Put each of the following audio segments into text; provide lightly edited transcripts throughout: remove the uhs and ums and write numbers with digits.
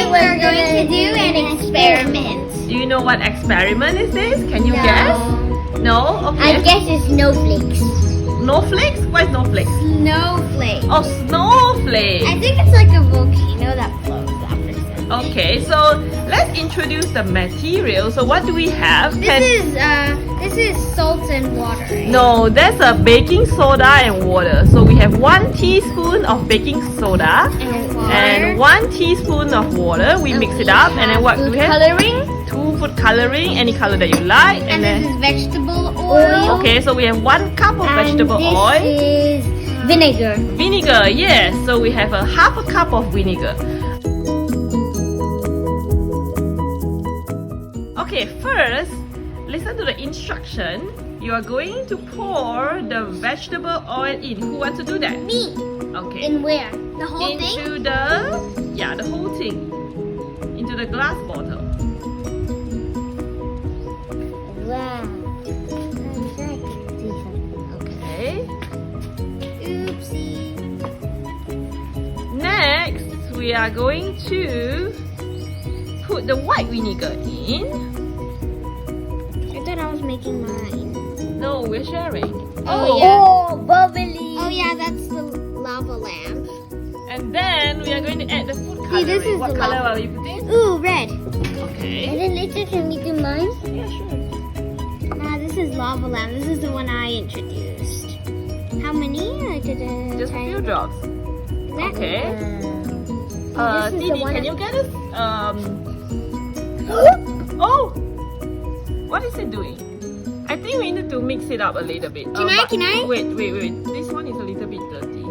Today we're going to do an experiment. Do you know what experiment is this? Can you guess? No? Okay. I guess it's snowflakes. Snowflakes? What is snowflakes? Snowflakes. Oh, snowflakes. I think it's like a volcano that flows after something. Okay, so let's introduce the material. So what do we have? This is salt and water. Right? No, that's a baking soda and water. So we have 1 teaspoon of baking soda and 1 teaspoon of water. We mix it up and then what do we have? Coloring. 2 food coloring, any color that you like. And then this is vegetable oil. okay, so we have 1 cup of vegetable oil. This is vinegar. Vinegar, yes. So we have a half a cup of vinegar. Okay, first, listen to the instruction. You are going to pour the vegetable oil in. Who wants to do that? Me. Okay. In where? The whole thing? Into the whole thing. Into the glass bottle. Wow. Okay. Oopsie. Next, we are going to put the white vinegar in. I thought I was making mine. No, we're sharing. Oh, yeah. Oh, bubbly. Oh, yeah, that's the lava lamp. And then we are going to add the food See, coloring. this is What the color lava. are you putting? Ooh, red. Okay. And then later, can we do mine? Yeah, sure. This is lava lamp. This is the one I introduced. How many? I did a Just a few drops. Exactly. Okay. This is the Didi, one can you get us oh! What is it doing? I think we need to mix it up a little bit. Can I? Wait. This one is a little bit dirty.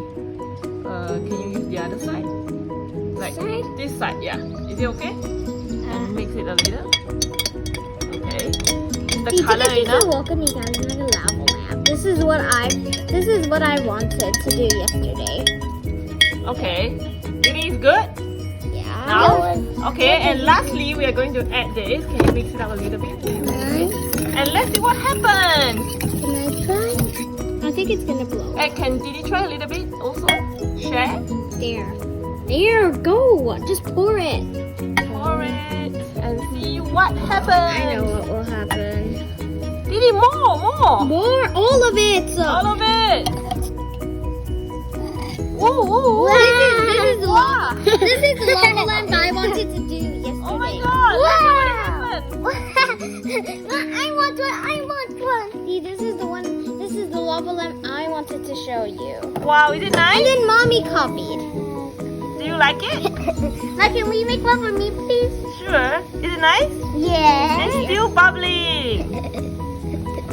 Can you use the other side? Like Side? this side, yeah. Is it okay? And mix it a little. Okay. Is the color enough? This is what I wanted to do yesterday. Okay. It is good? Yeah. Now? Okay, and lastly, we are going to add this. Can you mix it up a little bit? And let's see what happens. Can I try? I think it's gonna blow. Can Didi try a little bit also? Share? There, go. Just pour it. Pour it and see what happens. I know what will happen. Didi, more. More, all of it. All of it. Ooh. Wow. This is the lava lamp I wanted to do yesterday. Oh my god. Wow. I want one. See, this is the one. This is the lava lamp I wanted to show you. Wow, is it nice? And then mommy copied. Do you like it? Now, can we make one for me, please? Sure. Is it nice? Yeah. It's still bubbling.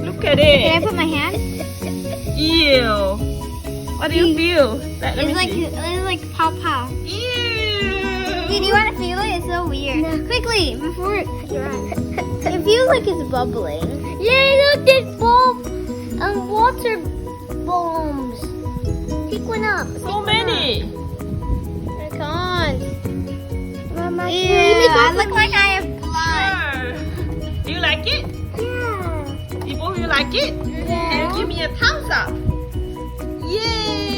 Look at Can I it. put my hand? Ew. What do you feel? Let me see. It's like pow pow. Ew. Do you want to feel it? It's so weird. No. Quickly, before it feels like it's bubbling. Yeah, look, there's water bombs. Pick one up. So many. I can't. Mama, I look like I have blood. Sure. Do you like it? Yeah. People, you like it? Yeah. Can you give me a thumbs up? Yay!